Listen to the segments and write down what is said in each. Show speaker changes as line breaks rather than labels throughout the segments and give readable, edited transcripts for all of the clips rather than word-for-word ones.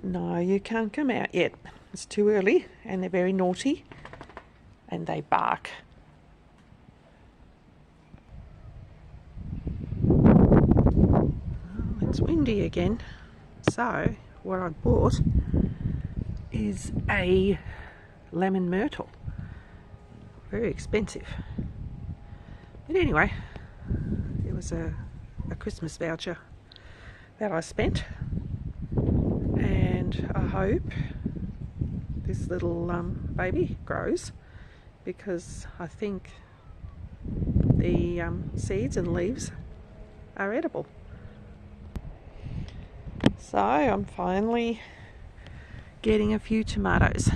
No, you can't come out yet. It's too early and they're very naughty and they bark. Oh, it's windy again. So what I bought is a lemon myrtle. Very expensive. But anyway, it was a Christmas voucher that I spent, and I hope this little baby grows, because I think the seeds and leaves are edible. So I'm finally getting a few tomatoes.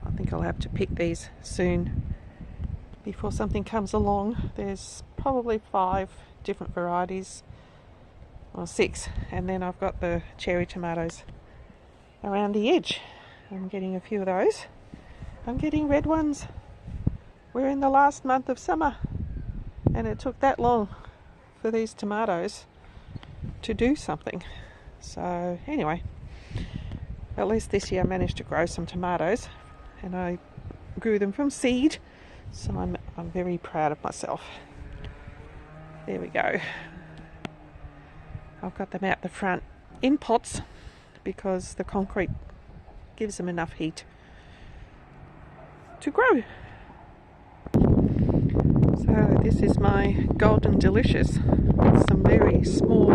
I think I'll have to pick these soon before something comes along. There's probably 5 different varieties, or 6, and then I've got the cherry tomatoes around the edge. I'm getting a few of those. I'm getting red ones. We're in the last month of summer and it took that long for these tomatoes to do something. So anyway, at least this year I managed to grow some tomatoes, and I grew them from seed, so I'm very proud of myself. There we go. I've got them out the front in pots because the concrete gives them enough heat to grow. So this is my Golden Delicious with some very small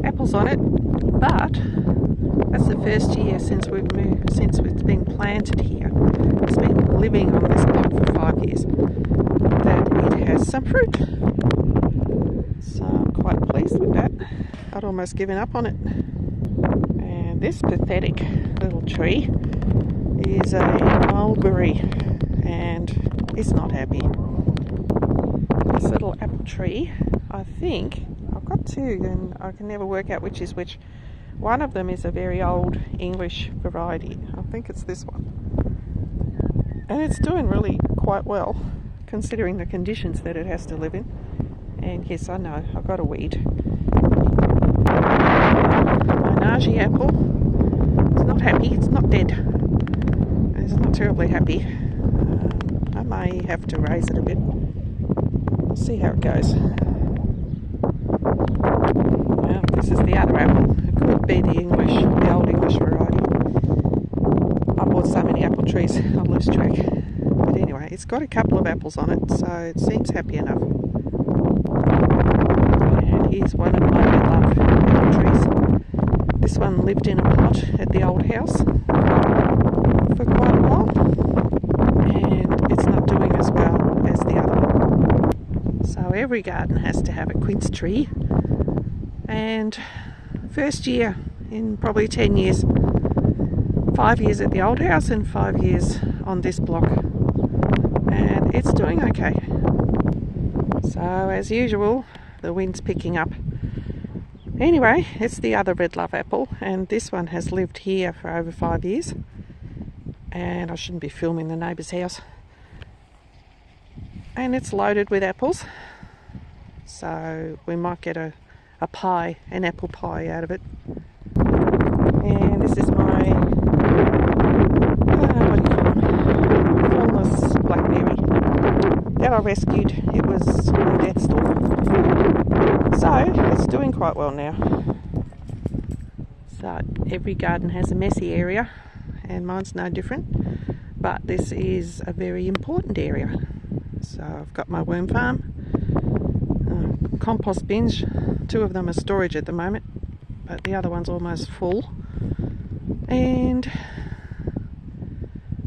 apples on it, but that's the first year since we've moved, since it's been planted here. It's been living on this pot for 5 years, that it has some fruit. So I'm quite pleased with that. I'd almost given up on it. And this pathetic little tree is a mulberry, and it's not happy. This little apple tree, I think I've got 2 and I can never work out which is which. One of them is a very old English variety. I think it's this one. And it's doing really quite well, considering the conditions that it has to live in. And yes, I know, I've got a weed. My Veggie apple, it's not happy, it's not dead. It's not terribly happy. I may have to raise it a bit. We'll see how it goes. Well, this is the other apple. It could be the old English variety. I bought so many apple trees, I lose track. But anyway, it's got a couple of apples on it, so it seems happy enough. And here's one of my red love apple trees. This one lived in a pot at the old house for quite a while, and it's not doing as well as the other one. So every garden has to have a quince tree, and first year in probably 10 years, 5 years at the old house and 5 years on this block, and it's doing okay. So as usual, the wind's picking up. Anyway, it's the other red love apple, and this one has lived here for over 5 years, and I shouldn't be filming the neighbour's house. And it's loaded with apples, so we might get an apple pie out of it. And this is my thornless blackberry that I rescued. It was on death's door, so it's doing quite well now. So every garden has a messy area, and mine's no different, but this is a very important area. So I've got my worm farm, compost bins. 2 of them are storage at the moment, but the other one's almost full. And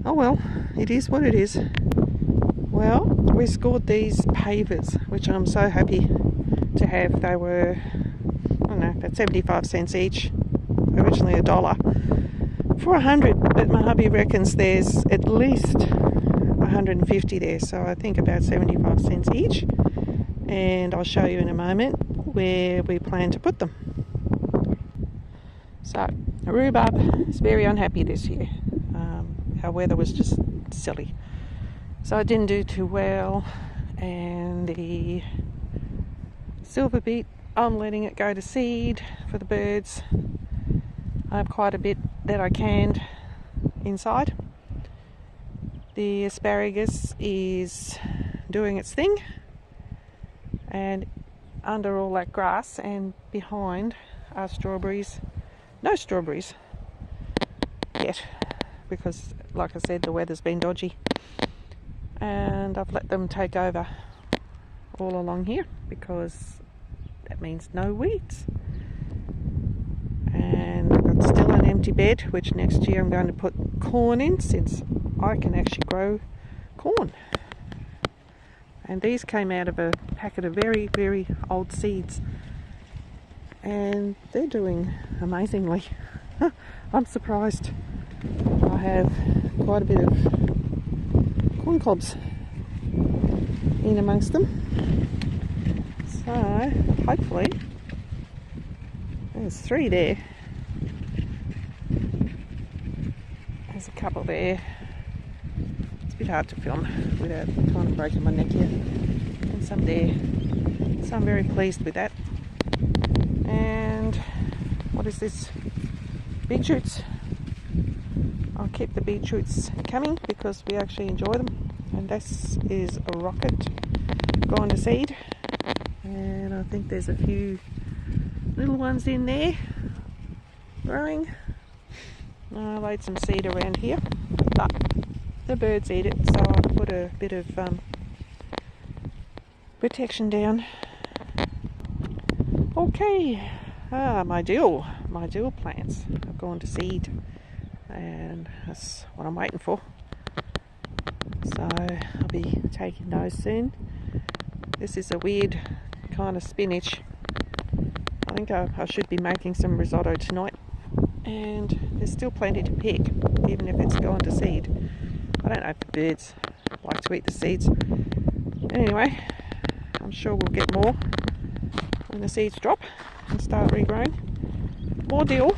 oh well, it is what it is. Well, we scored these pavers, which I'm so happy to have. They were, I don't know, about 75 cents each, originally $1 for 100, but my hubby reckons there's at least 150 there, so I think about 75 cents each, and I'll show you in a moment where we plan to put them. So rhubarb is very unhappy this year. Our weather was just silly, so I didn't do too well. And the silver beet, I'm letting it go to seed for the birds. I have quite a bit that I canned inside. The asparagus is doing its thing, and under all that grass and behind are strawberries. No strawberries yet, because like I said, the weather's been dodgy, and I've let them take over all along here because that means no weeds. And I've got still an empty bed, which next year I'm going to put corn in, since I can actually grow corn. And these came out of a packet of very, very old seeds, and they're doing amazingly. I'm surprised. I have quite a bit of corn cobs in amongst them, so hopefully there's 3 there. There's a couple there. It's a bit hard to film without kind of breaking my neck here. And some there. So I'm very pleased with that. And what is this? Beetroots. I'll keep the beetroots coming because we actually enjoy them. And this is a rocket gone to seed. And I think there's a few little ones in there growing. I laid some seed around here, but the birds eat it, so I put a bit of protection down. Okay, my dill plants have gone to seed, and that's what I'm waiting for. So I'll be taking those soon. This is a weird kind of spinach. I think I should be making some risotto tonight, and there's still plenty to pick, even if it's gone to seed. I don't know if the birds like to eat the seeds. Anyway, I'm sure we'll get more when the seeds drop and start regrowing. More dill.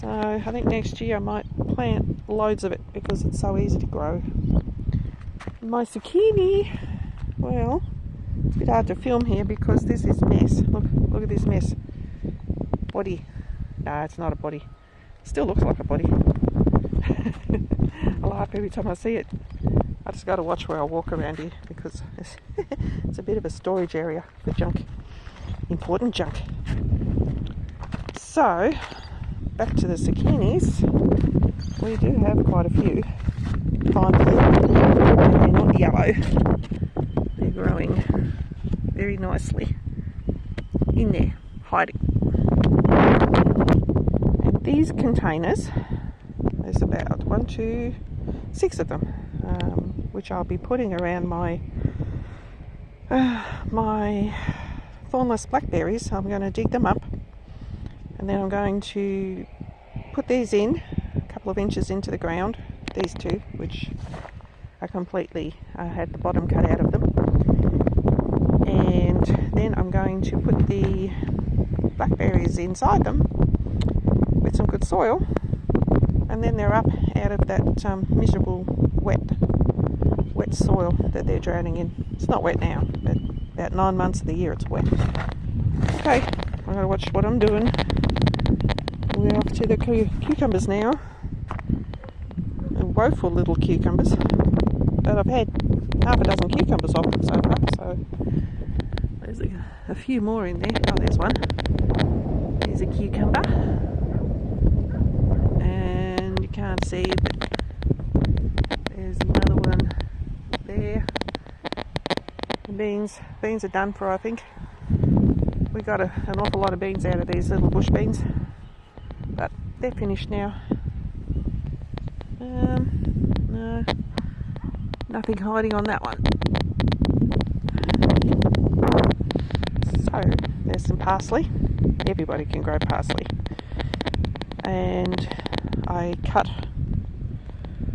So I think next year I might plant loads of it because it's so easy to grow. My zucchini, well, it's a bit hard to film here because this is mess. Look at this mess. Body. No, it's not a body. Still looks like a body. I laugh every time I see it. I just got to watch where I walk around here because it's a bit of a storage area for junk. Important junk. So, back to the zucchinis. We do have quite a few. Finally. And they're not yellow. They're growing very nicely in there, hiding. And these containers, there's about 6 of them, which I'll be putting around my thornless blackberries. I'm going to dig them up, and then I'm going to put these in a couple of inches into the ground, these 2, which are completely, I had the bottom cut out of them. And then I'm going to put the blackberries inside them with some good soil, and then they're up out of that miserable wet soil that they're drowning in. It's not wet now, but about 9 months of the year it's wet. Okay, I'm going to watch what I'm doing. We're off to the cucumbers now. They're woeful little cucumbers, but I've had half a dozen cucumbers off them so far, so there's a few more in there. Oh, there's one. There's a cucumber, and you can't see, but there's another one there. The beans are done for, I think. We got an awful lot of beans out of these little bush beans, but they're finished now. No, nothing hiding on that one. So there's some parsley. Everybody can grow parsley, and I cut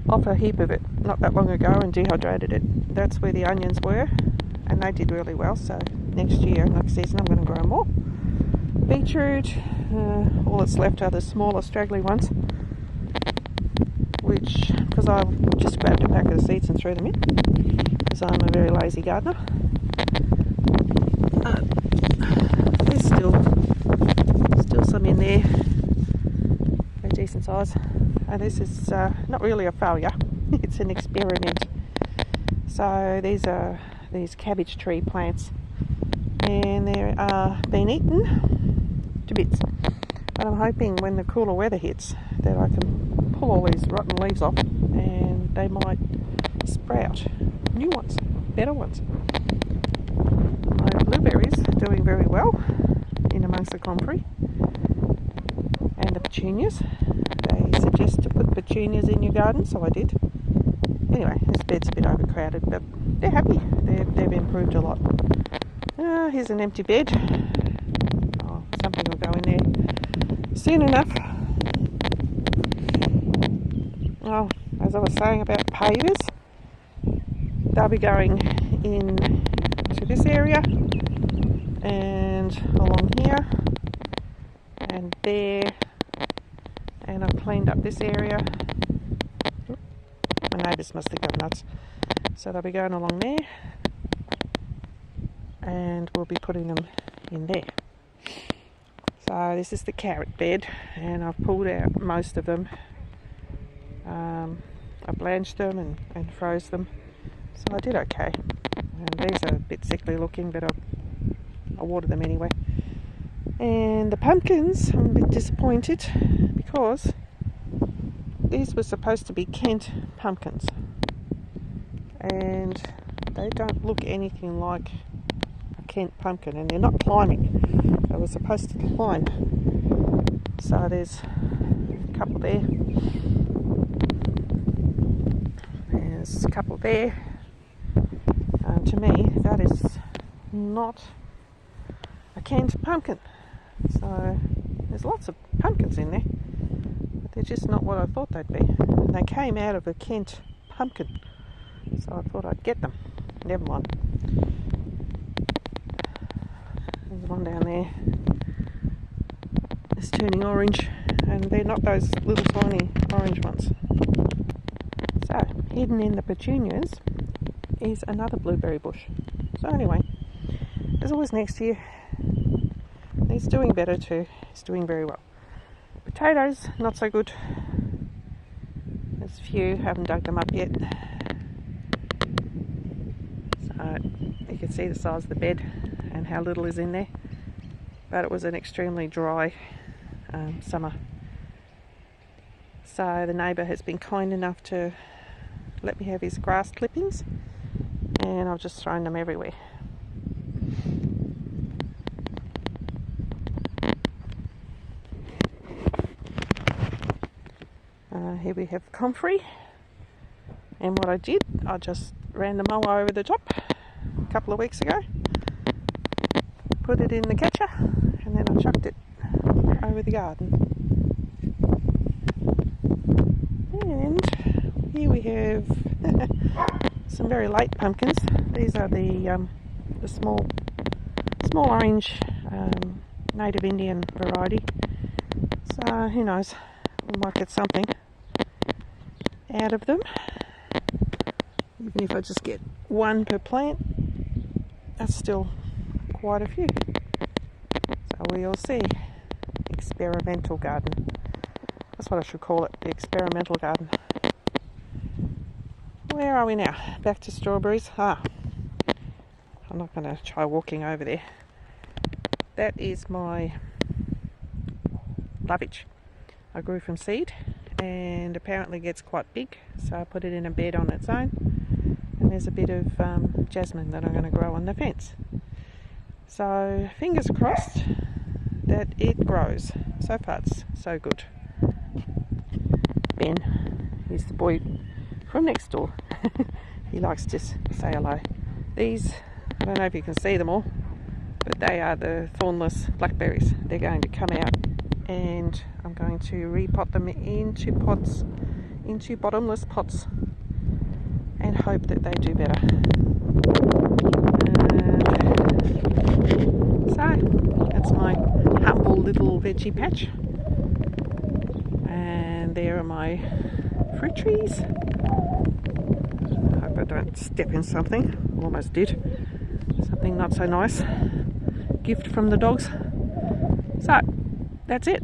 off a heap of it not that long ago and dehydrated it. That's where the onions were, and they did really well. So next season I'm going to grow more. Beetroot, all that's left are the smaller straggly ones, which, because I just grabbed a packet of seeds and threw them in, because I'm a very lazy gardener. There's still some in there. size. And this is not really a failure, it's an experiment. So these are these cabbage tree plants, and they are being eaten to bits. But I'm hoping when the cooler weather hits that I can pull all these rotten leaves off and they might sprout new ones, better ones. My blueberries are doing very well in amongst the comfrey, and the petunias. They suggest to put petunias in your garden, so I did. Anyway, this bed's a bit overcrowded, but they're happy. They've improved a lot. Here's an empty bed. Oh, something will go in there soon enough. Oh, as I was saying about pavers, they'll be going in to this area and along here and there, and I've cleaned up this area. My neighbours must think I'm nuts. So they'll be going along there, and we'll be putting them in there. So this is the carrot bed, and I've pulled out most of them. I blanched them and froze them, so I did okay. And these are a bit sickly looking, but I watered them anyway. And the pumpkins, I'm a bit disappointed because these were supposed to be Kent pumpkins, and they don't look anything like a Kent pumpkin, and they're not climbing. They were supposed to climb. So there's a couple there. There's a couple there. To me, that is not a Kent pumpkin. So there's lots of pumpkins in there, but they're just not what I thought they'd be. And they came out of a Kent pumpkin, so I thought I'd get them. Never mind. There's one down there. It's turning orange, and they're not those little tiny orange ones. So hidden in the petunias is another blueberry bush. So anyway, there's always next year. He's doing better too. He's doing very well. Potatoes, not so good. There's a few, haven't dug them up yet. So you can see the size of the bed and how little is in there. But it was an extremely dry summer. So the neighbour has been kind enough to let me have his grass clippings, and I've just thrown them everywhere. Here we have comfrey, and what I did, I just ran the mower over the top a couple of weeks ago, put it in the catcher, and then I chucked it over the garden. And here we have some very late pumpkins. These are the small orange native Indian variety. So who knows, we might get something out of them. Even if I just get one per plant, that's still quite a few. So we'll see. Experimental garden. That's what I should call it, the experimental garden. Where are we now? Back to strawberries. I'm not going to try walking over there. That is my lovage. I grew from seed, and apparently gets quite big, so I put it in a bed on its own, and there's a bit of jasmine that I'm going to grow on the fence. So fingers crossed that it grows. So far it's so good. Ben, he's the boy from next door. He likes to say hello. These, I don't know if you can see them all, but they are the thornless blackberries. They're going to come out, and I'm going to repot them into pots, into bottomless pots, and hope that they do better. So that's my humble little veggie patch, and there are my fruit trees. I hope I don't step in something. Almost did. Something not so nice. Gift from the dogs. So that's it.